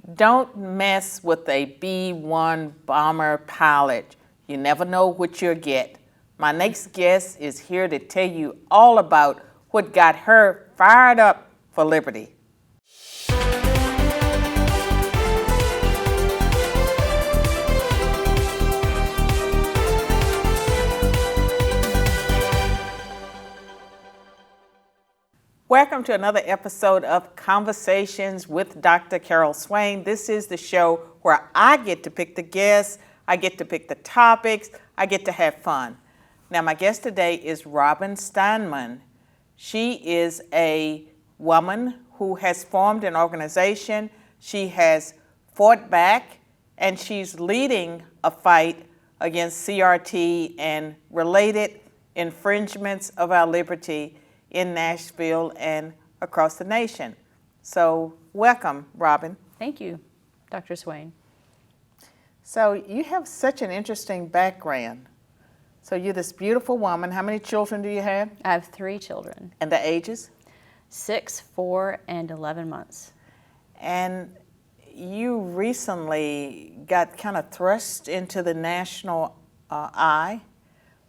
Don't mess with a B-1 bomber pilot. You never know what you'll get. My next guest is here to tell you all about what got her fired up for liberty. Welcome to another episode of Conversations with Dr. Carol Swain. This is the show where I get to pick the guests, I get to pick the topics, I get to have fun. Now, my guest today is Robin Steenman. She is a woman who has formed an organization. She has fought back, and she's leading a fight against CRT and related infringements of our liberty in Nashville and across the nation. So welcome, Robin. Thank you, Dr. Swain. So you have such an interesting background. So you're this beautiful woman. How many children do you have? I have 3 children. And the ages? 6, 4, and 11 months. And you recently got kind of thrust into the national eye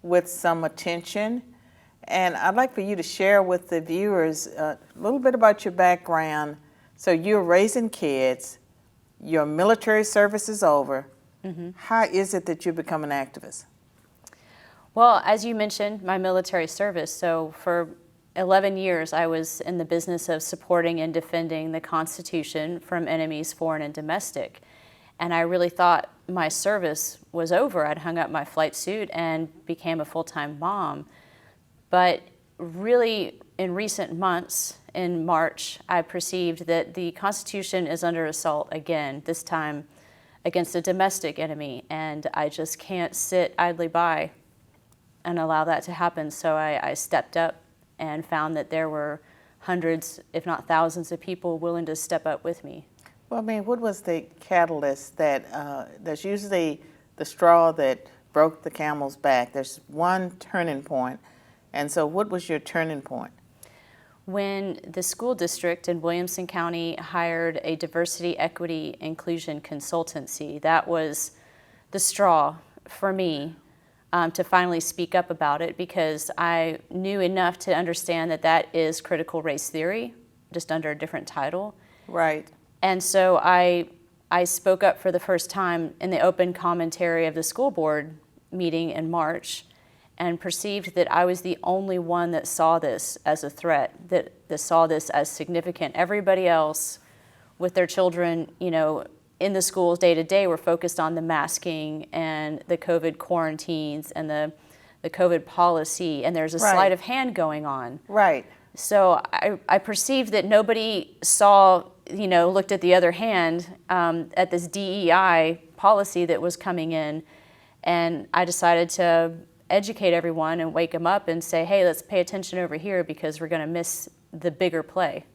with some attention. And I'd like for you to share with the viewers a little bit about your background. So you're raising kids, your military service is over. Mm-hmm. How is it that you become an activist? Well, as you mentioned, my military service. So for 11 years, I was in the business of supporting and defending the Constitution from enemies, foreign and domestic. And I really thought my service was over. I'd hung up my flight suit and became a full-time mom. But really, in recent months, in March, I perceived that the Constitution is under assault again, this time against a domestic enemy, and I just can't sit idly by and allow that to happen. So I stepped up and found that there were hundreds, if not thousands, of people willing to step up with me. Well, I mean, what was the catalyst that's usually the straw that broke the camel's back? There's one turning point. And so what was your turning point? When the school district in Williamson County hired a diversity, equity, inclusion consultancy, that was the straw for me to finally speak up about it, because I knew enough to understand that that is critical race theory, just under a different title. Right. And so I spoke up for the first time in the open commentary of the school board meeting in March, and perceived that I was the only one that saw this as a threat, that saw this as significant. Everybody else with their children, in the schools day to day were focused on the masking and the COVID quarantines and the COVID policy, and there's a sleight of hand going on. Right. So I perceived that nobody saw, looked at the other hand at this DEI policy that was coming in, and I decided to educate everyone and wake them up and say, hey, let's pay attention over here because we're going to miss the bigger play.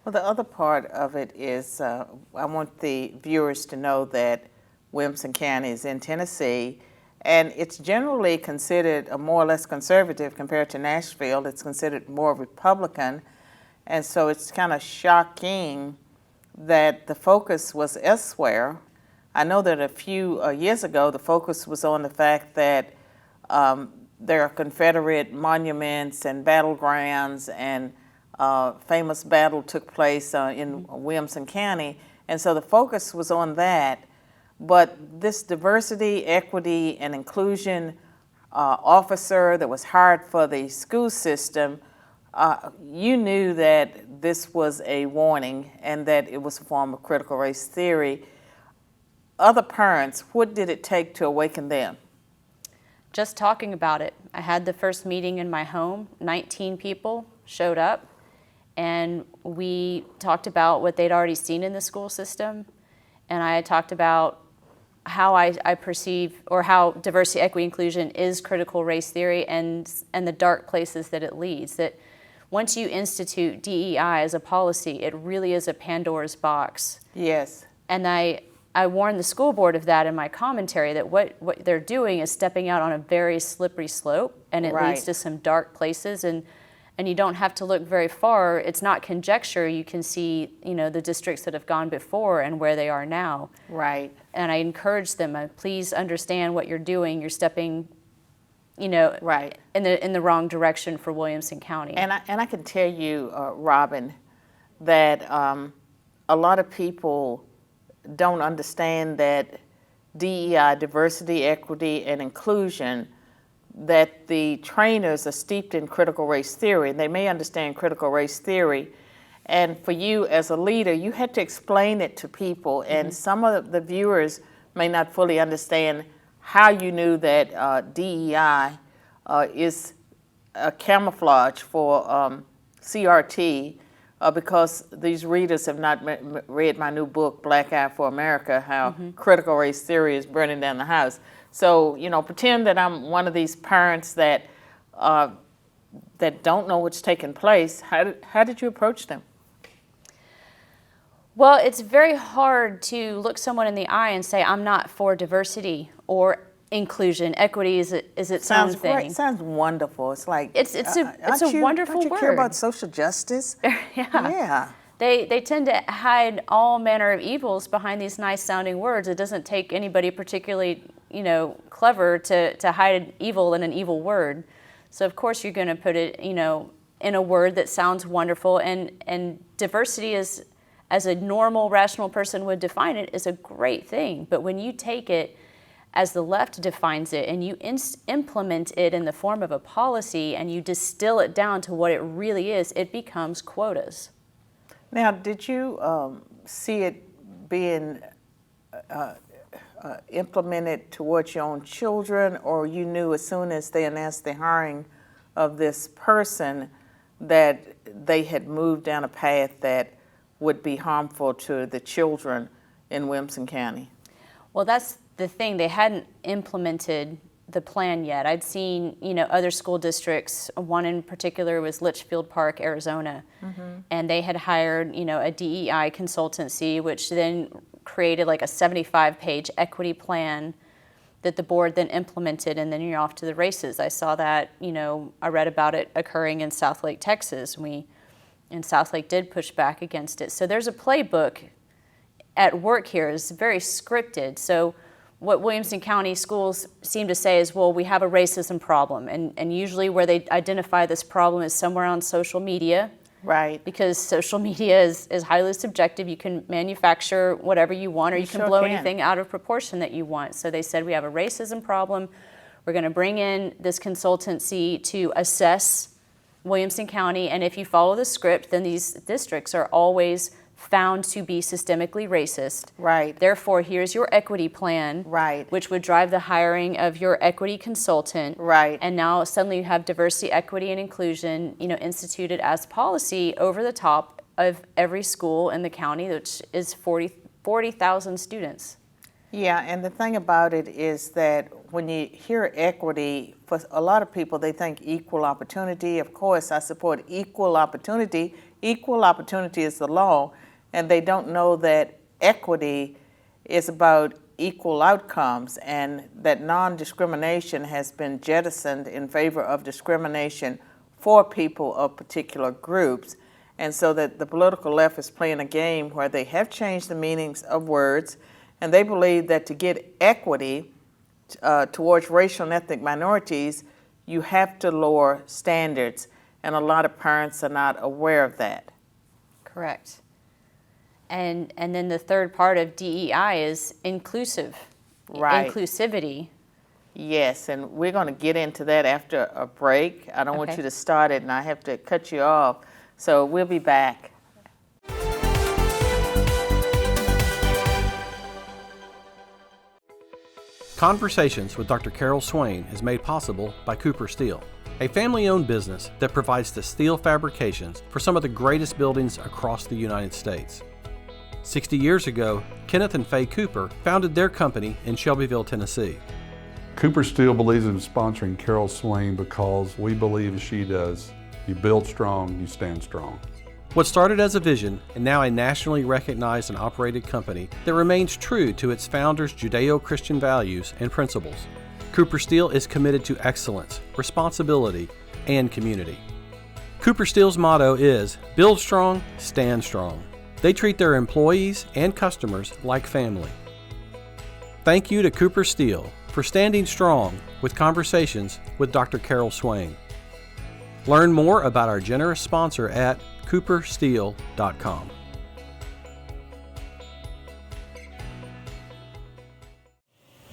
Well, the other part of it is I want the viewers to know that Williamson County is in Tennessee, and it's generally considered a more or less conservative compared to Nashville. It's considered more Republican, and so it's kind of shocking that the focus was elsewhere. I know that a few years ago, the focus was on the fact that there are Confederate monuments and battlegrounds, and famous battle took place in Williamson County, and so the focus was on that. But this diversity, equity, and inclusion officer that was hired for the school system, you knew that this was a warning and that it was a form of critical race theory. Other parents, what did it take to awaken them? Just talking about it. I had the first meeting in my home. 19 people showed up, and we talked about what they'd already seen in the school system, and I talked about how I perceive, or how diversity, equity, inclusion is critical race theory, and the dark places that it leads. That once you institute DEI as a policy, it really is a Pandora's box. Yes. And I warned the school board of that in my commentary, that what they're doing is stepping out on a very slippery slope, and it leads to some dark places. And And you don't have to look very far. It's not conjecture. You can see, the districts that have gone before and where they are now. Right. And I encourage them, please understand what you're doing. You're stepping, right in the wrong direction for Williamson County. And I can tell you, Robin, that a lot of people don't understand that DEI, diversity, equity, and inclusion, that the trainers are steeped in critical race theory, and they may understand critical race theory. And for you as a leader, you had to explain it to people, and some of the viewers may not fully understand how you knew that DEI is a camouflage for CRT, because these readers have not read my new book, Black Eye for America, how critical race theory is burning down the house. So, pretend that I'm one of these parents that don't know what's taking place. How did you approach them? Well, it's very hard to look someone in the eye and say, I'm not for diversity or inclusion. Equity is its own Sounds thing. great. Sounds wonderful. It's like It's a wonderful don't you word. care about social justice? Yeah. They tend to hide all manner of evils behind these nice sounding words. It doesn't take anybody particularly, clever to hide evil in an evil word. So of course you're going to put it, in a word that sounds wonderful. And diversity is, as a normal, rational person would define it, is a great thing. But when you take it as the left defines it and you implement it in the form of a policy and you distill it down to what it really is, it becomes quotas. Now, did you see it being implemented towards your own children, or you knew as soon as they announced the hiring of this person that they had moved down a path that would be harmful to the children in Williamson County? Well, that's the thing. They hadn't implemented the plan yet. I'd seen, other school districts. One in particular was Litchfield Park, Arizona, and they had hired, a DEI consultancy, which then created like a 75-page equity plan that the board then implemented, and then you're off to the races. I saw that, I read about it occurring in Southlake, Texas. And Southlake did push back against it. So there's a playbook at work here. It's very scripted. So what Williamson County schools seem to say is, well, we have a racism problem. And usually where they identify this problem is somewhere on social media. Right. Because social media is highly subjective. You can manufacture whatever you want, or you can blow anything out of proportion that you want. So they said, we have a racism problem. We're going to bring in this consultancy to assess Williamson County, and if you follow the script, then these districts are always found to be systemically racist. Right. Therefore, here's your equity plan, Right. which would drive the hiring of your equity consultant. Right. And now suddenly you have diversity, equity, and inclusion, instituted as policy over the top of every school in the county, which is 40,000 students. Yeah, and the thing about it is that when you hear equity, for a lot of people, they think equal opportunity. Of course, I support equal opportunity. Equal opportunity is the law, and they don't know that equity is about equal outcomes, and that non-discrimination has been jettisoned in favor of discrimination for people of particular groups. And so that the political left is playing a game where they have changed the meanings of words, and they believe that to get equity towards racial and ethnic minorities, you have to lower standards. And a lot of parents are not aware of that. Correct. And then the third part of DEI is inclusive. Right. Inclusivity. Yes, and we're going to get into that after a break. I don't want you to start it, and I have to cut you off. So we'll be back. Conversations with Dr. Carol Swain is made possible by Cooper Steel, a family-owned business that provides the steel fabrications for some of the greatest buildings across the United States. 60 years ago, Kenneth and Faye Cooper founded their company in Shelbyville, Tennessee. Cooper Steel believes in sponsoring Carol Swain because we believe as she does, you build strong, you stand strong. What started as a vision and now a nationally recognized and operated company that remains true to its founders' Judeo-Christian values and principles. Cooper Steel is committed to excellence, responsibility, and community. Cooper Steel's motto is build strong, stand strong. They treat their employees and customers like family. Thank you to Cooper Steel for standing strong with Conversations with Dr. Carol Swain. Learn more about our generous sponsor at coopersteel.com.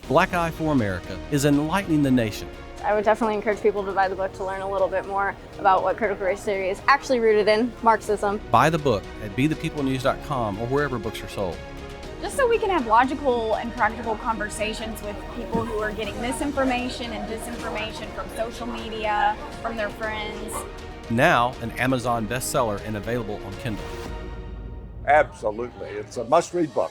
Black Eye for America is enlightening the nation. I would definitely encourage people to buy the book to learn a little bit more about what critical race theory is actually rooted in, Marxism. Buy the book at bethepeoplenews.com or wherever books are sold. Just so we can have logical and practical conversations with people who are getting misinformation and disinformation from social media, from their friends. Now an Amazon bestseller and available on Kindle. Absolutely. It's a must-read book.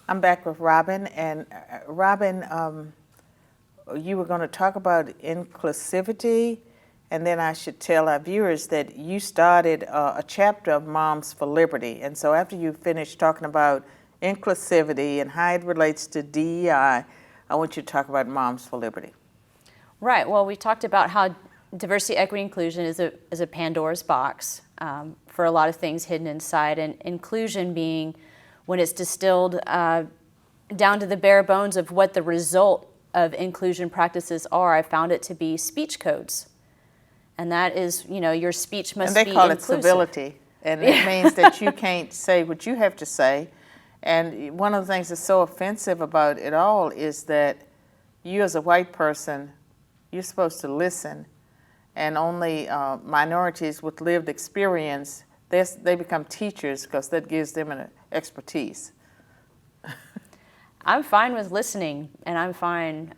I'm back with Robin, and Robin, you were going to talk about inclusivity, and then I should tell our viewers that you started a chapter of Moms for Liberty, and so after you finish talking about inclusivity and how it relates to DEI, I want you to talk about Moms for Liberty. Right. Well, we talked about how diversity, equity, inclusion is a Pandora's box for a lot of things hidden inside, and inclusion being when it's distilled down to the bare bones of what the result of inclusion practices are. I found it to be speech codes. And that is, your speech must be inclusive. And they call it civility. And it means that you can't say what you have to say. And one of the things that's so offensive about it all is that you as a white person, you're supposed to listen. And only minorities with lived experience, they become teachers because that gives them an expertise. I'm fine with listening, and I'm fine.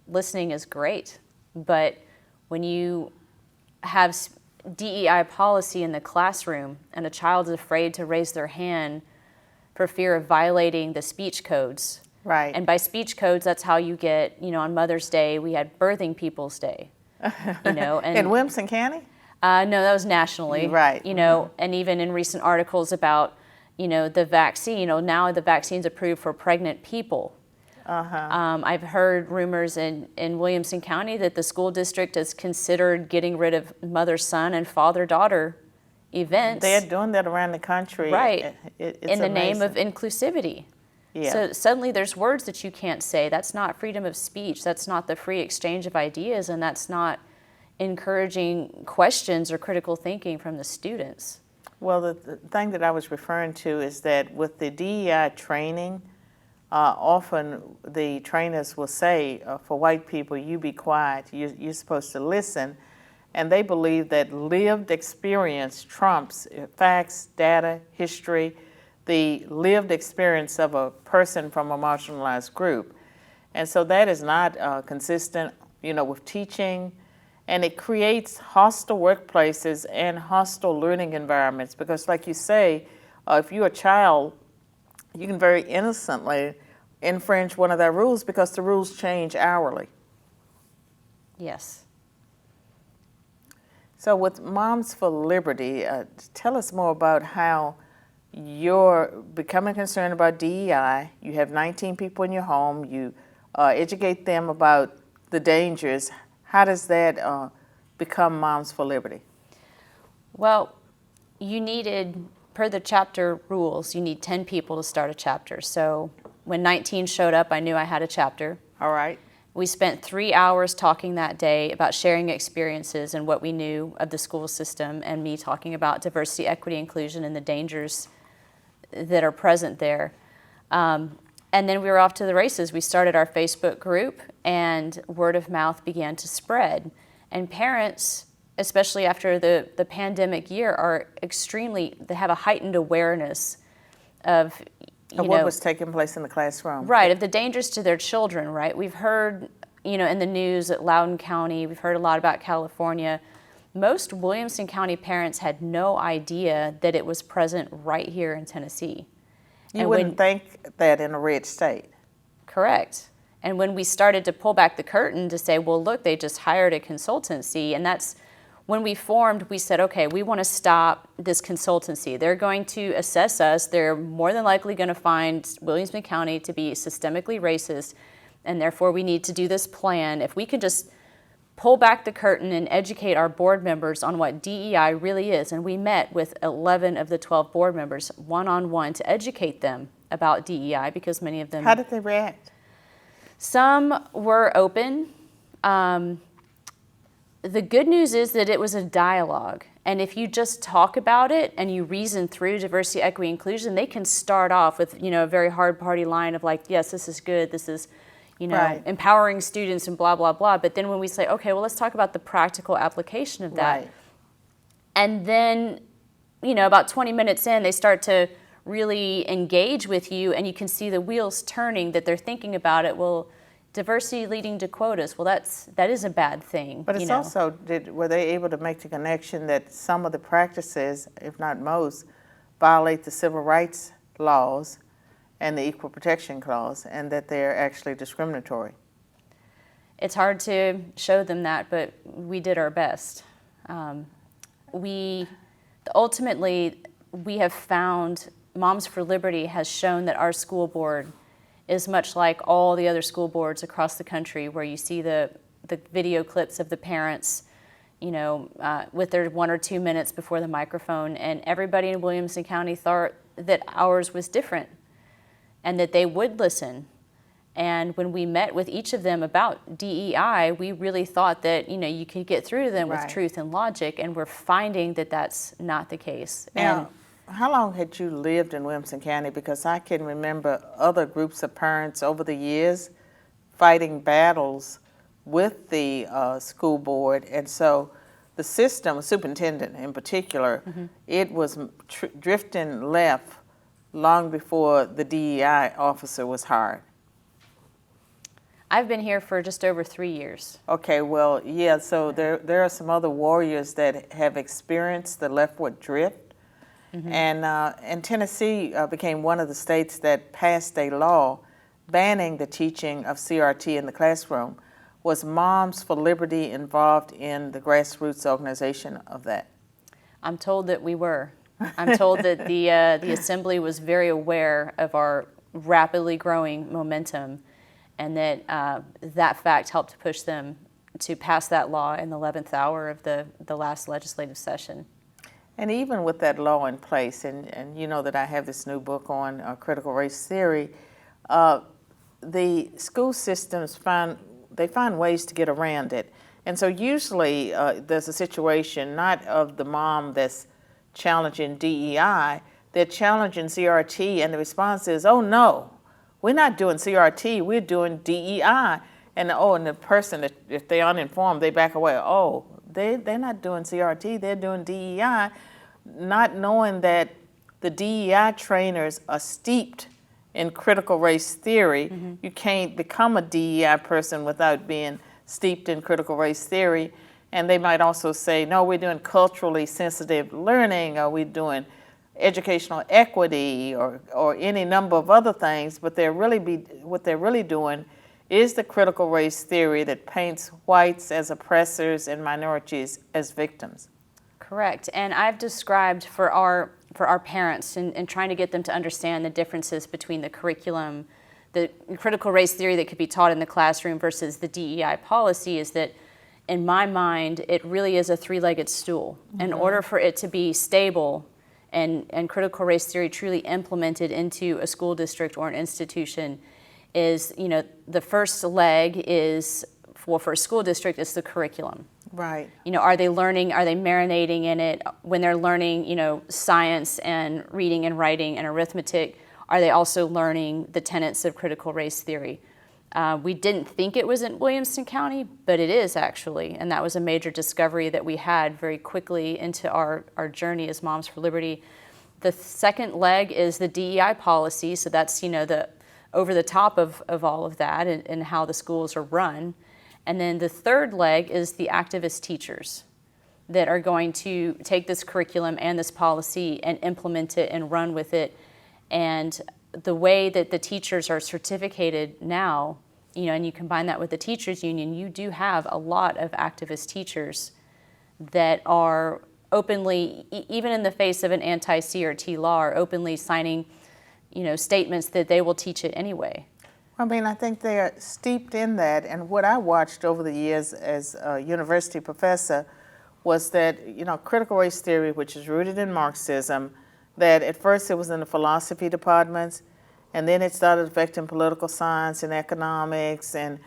Listening is great. But when you have DEI policy in the classroom and a child is afraid to raise their hand for fear of violating the speech codes. Right. And by speech codes, that's how you get, on Mother's Day, we had Birthing People's Day. And in Williamson County? No, that was nationally. Right. And even in recent articles about, the vaccine, now the vaccine's approved for pregnant people. I've heard rumors in Williamson County that the school district has considered getting rid of mother-son and father-daughter events. They're doing that around the country. Right. It's in the name of amazing. inclusivity. Yeah. So suddenly there's words that you can't say. That's not freedom of speech. That's not the free exchange of ideas, and that's not encouraging questions or critical thinking from the students. Well, the thing that I was referring to is that with the DEI training, often the trainers will say, for white people, you be quiet, you're supposed to listen, and they believe that lived experience trumps facts, data, history, the lived experience of a person from a marginalized group. And so that is not consistent, with teaching, and it creates hostile workplaces and hostile learning environments because, like you say, if you're a child, you can very innocently infringe one of their rules because the rules change hourly. Yes. So with Moms for Liberty, tell us more about how you're becoming concerned about DEI. You have 19 people in your home. You educate them about the dangers. How does that become Moms for Liberty? Well, you needed, per the chapter rules, you need 10 people to start a chapter. So when 19 showed up, I knew I had a chapter. All right. We spent 3 hours talking that day about sharing experiences and what we knew of the school system, and me talking about diversity, equity, inclusion, and the dangers that are present there. And then we were off to the races. We started our Facebook group, and word of mouth began to spread. And parents, especially after the pandemic year, they have a heightened awareness of what was taking place in the classroom. Right, of the dangers to their children, right? We've heard, in the news at Loudoun County, we've heard a lot about California. Most Williamson County parents had no idea that it was present right here in Tennessee. You wouldn't think that in a red state. Correct. And when we started to pull back the curtain to say, well, look, they just hired a consultancy, and that's when we formed, we said, okay, we want to stop this consultancy. They're going to assess us. They're more than likely going to find Williamson County to be systemically racist, and therefore we need to do this plan. If we could just pull back the curtain and educate our board members on what DEI really is. And we met with 11 of the 12 board members one-on-one to educate them about DEI, because many of them... How did they react? Some were open. The good news is that it was a dialogue. And if you just talk about it and you reason through diversity, equity, inclusion, they can start off with, a very hard party line of like, yes, this is good, this is, Right. empowering students and blah, blah, blah. But then when we say, okay, well, let's talk about the practical application of that. Right. And then, about 20 minutes in, they start to really engage with you, and you can see the wheels turning, that they're thinking about it. Well, diversity leading to quotas, well, that is a bad thing. But it's also, were they able to make the connection that some of the practices, if not most, violate the civil rights laws and the Equal Protection Clause, and that they're actually discriminatory? It's hard to show them that, but we did our best. Ultimately, we have found, Moms for Liberty has shown that our school board is much like all the other school boards across the country, where you see the video clips of the parents, with their 1 or 2 minutes before the microphone, and everybody in Williamson County thought that ours was different, and that they would listen. And when we met with each of them about DEI, we really thought that, you could get through to them Right. with truth and logic, and we're finding that that's not the case. Now, how long had you lived in Williamson County? Because I can remember other groups of parents over the years fighting battles with the school board, and so the system, superintendent in particular, it was drifting left long before the DEI officer was hired. I've been here for just over 3 years. Okay, well, yeah, so there are some other warriors that have experienced the leftward drift. And Tennessee became one of the states that passed a law banning the teaching of CRT in the classroom. Was Moms for Liberty involved in the grassroots organization of that? I'm told that we were. I'm told that the Assembly was very aware of our rapidly growing momentum, and that that fact helped push them to pass that law in the 11th hour of the last legislative session. And even with that law in place, and you know that I have this new book on critical race theory, the school systems find ways to get around it. And so usually there's a situation not of the mom that's challenging DEI, they're challenging CRT, and the response is, oh no, we're not doing CRT, we're doing DEI. And the person, if they're uninformed, they back away. Oh, they're not doing CRT, they're doing DEI, not knowing that the DEI trainers are steeped in critical race theory. You can't become a DEI person without being steeped in critical race theory. And they might also say, no, we're doing culturally sensitive learning, or we're doing educational equity, or any number of other things, but what they're really doing is the critical race theory that paints whites as oppressors and minorities as victims. Correct. And I've described for our parents, and trying to get them to understand the differences between the curriculum, the critical race theory that could be taught in the classroom versus the DEI policy, is that in my mind, it really is a three-legged stool. In order for it to be stable and critical race theory truly implemented into a school district or an institution, is, the first leg is, for a school district, is the curriculum. Right. Are they learning, are they marinating in it? When they're learning, science and reading and writing and arithmetic, are they also learning the tenets of critical race theory? We didn't think it was in Williamson County, but it is actually, and that was a major discovery that we had very quickly into our journey as Moms for Liberty. The second leg is the DEI policy, so that's, the over the top of all of that, and how the schools are run. And then the third leg is the activist teachers that are going to take this curriculum and this policy and implement it and run with it. And the way that the teachers are certificated now, and you combine that with the teachers union, you do have a lot of activist teachers that are openly, even in the face of an anti-CRT law, are openly signing, statements that they will teach it anyway. I mean, I think they are steeped in that, and what I watched over the years as a university professor was that, critical race theory, which is rooted in Marxism, that at first it was in the philosophy departments, and then it started affecting political science and economics and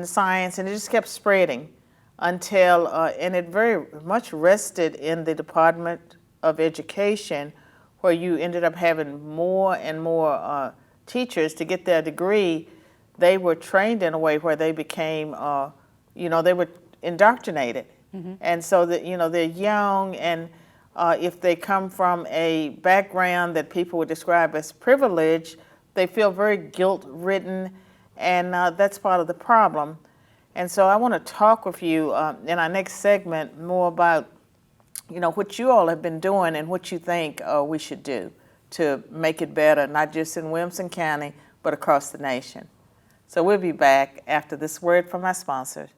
science, and it just kept spreading until, and it very much rested in the Department of Education, where you ended up having more and more teachers to get their degree. They were trained in a way where they became, they were indoctrinated. Mm-hmm. And so that, they're young, and if they come from a background that people would describe as privileged, they feel very guilt-ridden, and that's part of the problem. And so I want to talk with you in our next segment more about, what you all have been doing and what you think we should do to make it better, not just in Williamson County, but across the nation. So we'll be back after this word from our sponsors.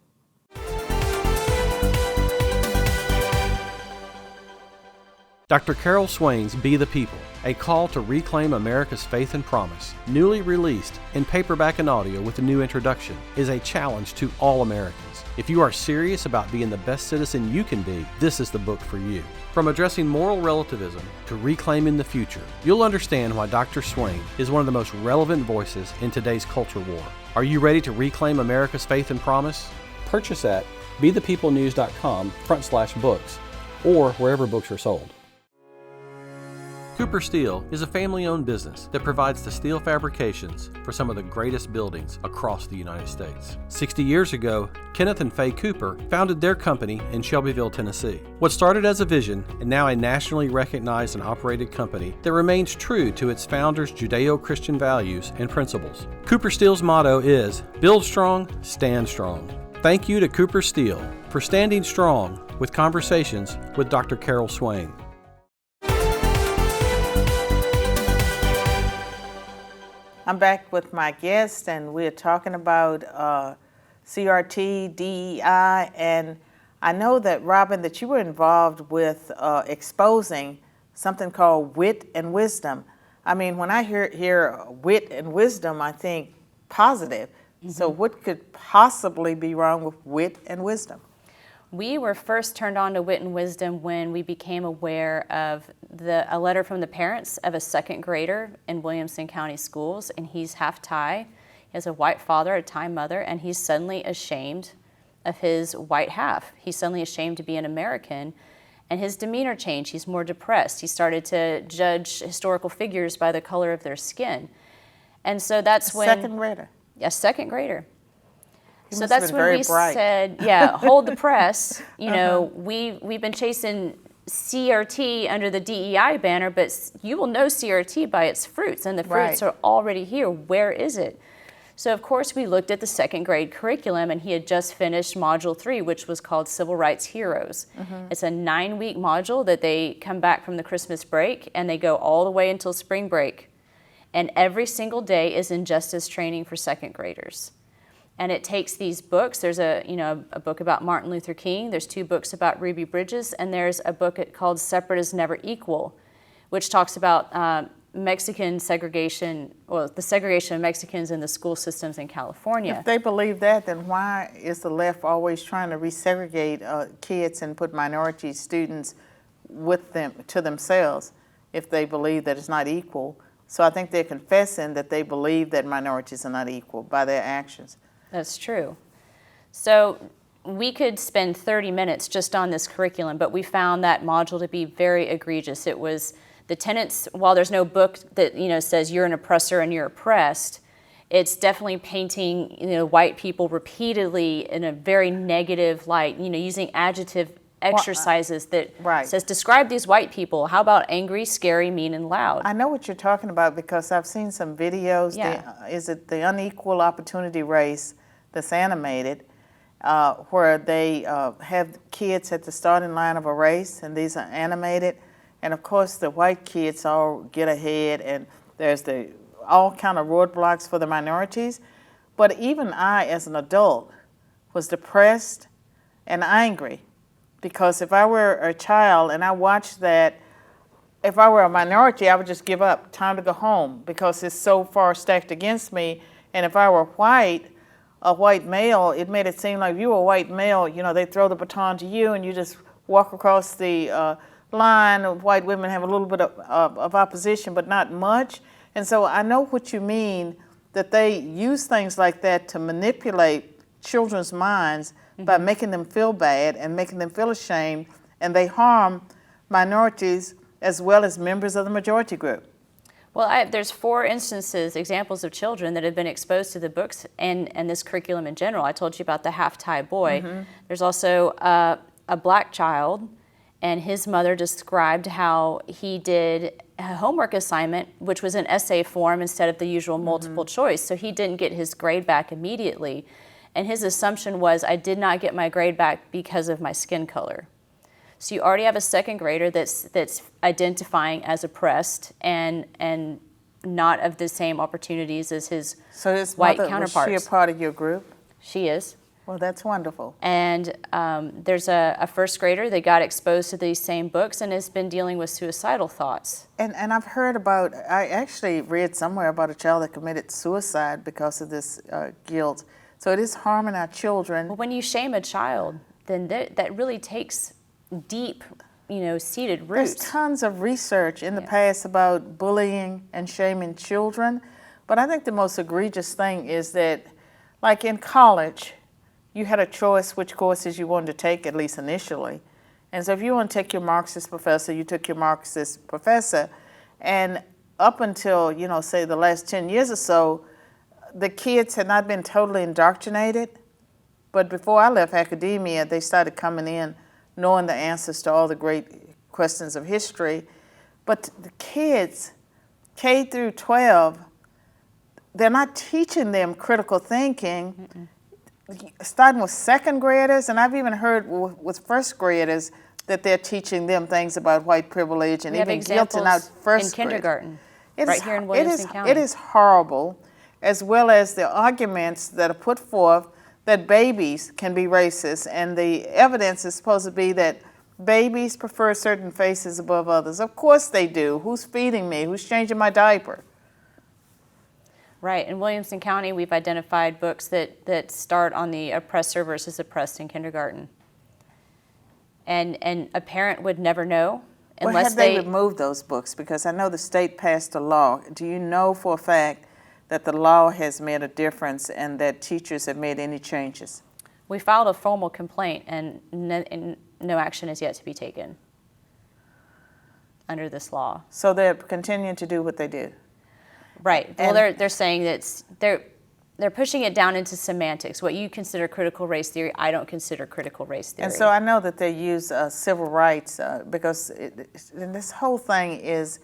Dr. Carol Swain's Be the People, a call to reclaim America's faith and promise, newly released in paperback and audio with a new introduction, is a challenge to all Americans. If you are serious about being the best citizen you can be, this is the book for you. From addressing moral relativism to reclaiming the future, you'll understand why Dr. Swain is one of the most relevant voices in today's culture war. Are you ready to reclaim America's faith and promise? Purchase at bethepeoplenews.com/books or wherever books are sold. Cooper Steel is a family-owned business that provides the steel fabrications for some of the greatest buildings across the United States. 60 years ago, Kenneth and Faye Cooper founded their company in Shelbyville, Tennessee. What started as a vision and now a nationally recognized and operated company that remains true to its founders' Judeo-Christian values and principles. Cooper Steel's motto is, "Build strong, stand strong." Thank you to Cooper Steel for standing strong with conversations with Dr. Carol Swain. I'm back with my guest, and we're talking about CRT, DEI, and I know that, Robin, that you were involved with exposing something called wit and wisdom. I mean, when I hear wit and wisdom, I think positive. Mm-hmm. So what could possibly be wrong with wit and wisdom? We were first turned on to wit and wisdom when we became aware of a letter from the parents of a second grader in Williamson County schools, and he's half Thai. He has a white father, a Thai mother, and he's suddenly ashamed of his white half. He's suddenly ashamed to be an American, and his demeanor changed. He's more depressed. He started to judge historical figures by the color of their skin. And so that's when... Second grader? A second grader. So must that's have been when very we bright. said, hold the press. We've been chasing CRT under the DEI banner, but you will know CRT by its fruits, and the fruits are already here. Where is it? So of course we looked at the second grade curriculum, and he had just finished Module 3, which was called Civil Rights Heroes. Mm-hmm. It's a 9-week module that they come back from the Christmas break, and they go all the way until spring break. And every single day is injustice training for second graders. And it takes these books. There's a book about Martin Luther King. There's 2 books about Ruby Bridges, and there's a book called Separate is Never Equal, which talks about Mexican segregation, the segregation of Mexicans in the school systems in California. If they believe that, then why is the left always trying to resegregate kids and put minority students with them to themselves if they believe that it's not equal? So I think they're confessing that they believe that minorities are not equal by their actions. That's true. So we could spend 30 minutes just on this curriculum, but we found that module to be very egregious. It was the tenets, while there's no book that says you're an oppressor and you're oppressed, it's definitely painting white people repeatedly in a very negative light, using adjective exercises that says describe these white people. How about angry, scary, mean, and loud? I know what you're talking about because I've seen some videos. Yeah. Is it the Unequal Opportunity Race that's animated, where they have kids at the starting line of a race, and these are animated, and of course the white kids all get ahead, and there's all kind of roadblocks for the minorities. But even I, as an adult, was depressed and angry Because if I were a child and I watched that, if I were a minority, I would just give up, time to go home, because it's so far stacked against me. And if I were white, a white male, it made it seem like if you were a white male, they throw the baton to you and you just walk across the line. White women have a little bit of opposition, but not much. And so I know what you mean, that they use things like that to manipulate children's minds by making them feel bad and making them feel ashamed, and they harm minorities as well as members of the majority group. Well, there's 4 examples of children that have been exposed to the books and this curriculum in general. I told you about the half-tie boy. There's also a black child, and his mother described how he did a homework assignment, which was an essay form instead of the usual multiple choice. So he didn't get his grade back immediately. And his assumption was, I did not get my grade back because of my skin color. So you already have a second grader that's identifying as oppressed and not of the same opportunities as his white counterparts. Was she a part of your group? She is. Well, that's wonderful. And there's a first grader that got exposed to these same books and has been dealing with suicidal thoughts. And I've heard about, I actually read somewhere about a child that committed suicide because of this guilt. So it is harming our children. Well, when you shame a child, then that really takes deep, seated roots. There's tons of research in the past about bullying and shaming children. But I think the most egregious thing is that, like in college, you had a choice which courses you wanted to take, at least initially. And so if you want to take your Marxist professor, you took your Marxist professor. And up until, say the last 10 years or so, the kids had not been totally indoctrinated. But before I left academia, they started coming in knowing the answers to all the great questions of history. But the kids, K through 12, they're not teaching them critical thinking. Starting with second graders, and I've even heard with first graders that they're teaching them things about white privilege and even guilting out first in kindergarten, graders. right here in Williamson County. It is horrible, as well as the arguments that are put forth that babies can be racist, and the evidence is supposed to be that babies prefer certain faces above others. Of course they do. Who's feeding me? Who's changing my diaper? Right. In Williamson County, we've identified books that start on the oppressor versus oppressed in kindergarten. And a parent would never know unless they removed those books, because I know the state passed a law. Do you know for a fact that the law has made a difference and that teachers have made any changes? We filed a formal complaint, and no action is yet to be taken under this law. So they're continuing to do what they do? Right. Well, they're saying that they're pushing it down into semantics. What you consider critical race theory, I don't consider critical race theory. And so I know that they use civil rights because this whole thing is,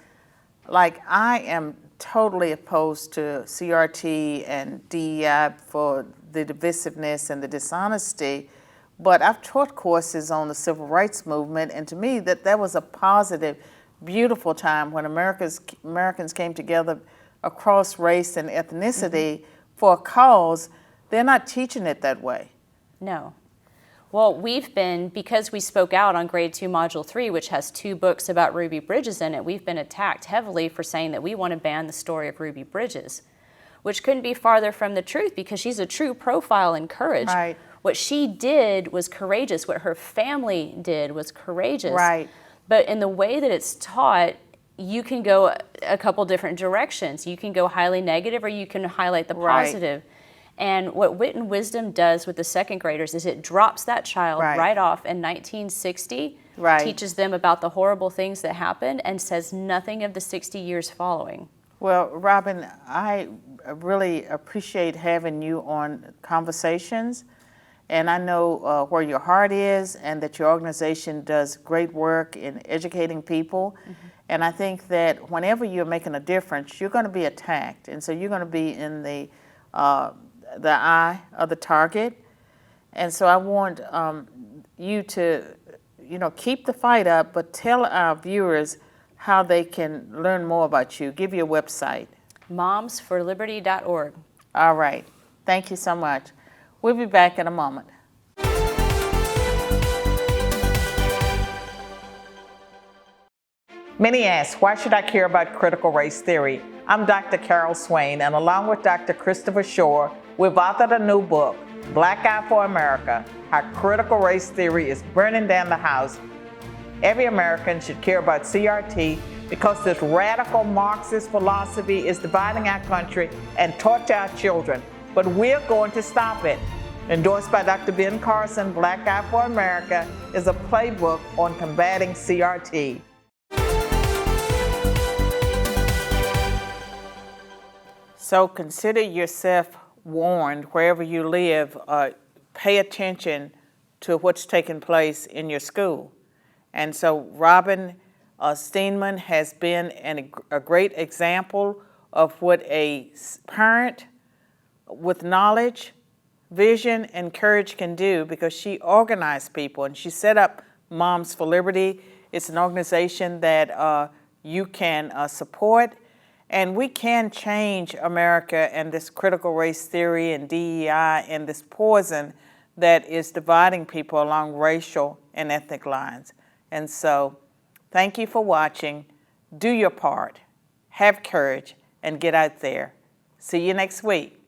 like, I am totally opposed to CRT and DEI for the divisiveness and the dishonesty, but I've taught courses on the civil rights movement, and to me that was a positive, beautiful time when Americans came together across race and ethnicity for a cause. They're not teaching it that way. No. Well, because we spoke out on grade 2, module 3, which has 2 books about Ruby Bridges in it, we've been attacked heavily for saying that we want to ban the story of Ruby Bridges, which couldn't be farther from the truth, because she's a true profile in courage. Right. What she did was courageous. What her family did was courageous. Right. But in the way that it's taught, you can go a couple different directions. You can go highly negative, or you can highlight the positive. And what Wit and Wisdom does with the second graders is it drops that child right off in 1960, teaches them about the horrible things that happened, and says nothing of the 60 years following. Well, Robin, I really appreciate having you on Conversations. And I know where your heart is, and that your organization does great work in educating people. And I think that whenever you're making a difference, you're going to be attacked. And so you're going to be in the eye of the target. And so I want you to, keep the fight up, but tell our viewers how they can learn more about you. Give your website. momsforliberty.org. All right. Thank you so much. We'll be back in a moment. Many ask, why should I care about critical race theory? I'm Dr. Carol Swain, and along with Dr. Christopher Shore, we've authored a new book, Black Eye for America, How Critical Race Theory is Burning Down the House. Every American should care about CRT because this radical Marxist philosophy is dividing our country and taught to our children, but we're going to stop it. Endorsed by Dr. Ben Carson, Black Eye for America is a playbook on combating CRT. So consider yourself warned wherever you live. Pay attention to what's taking place in your school. And so Robin Steenman has been a great example of what a parent with knowledge, vision, and courage can do, because she organized people and she set up Moms for Liberty. It's an organization that you can support, and we can change America and this critical race theory and DEI and this poison that is dividing people along racial and ethnic lines. And so, thank you for watching. Do your part, have courage, and get out there. See you next week.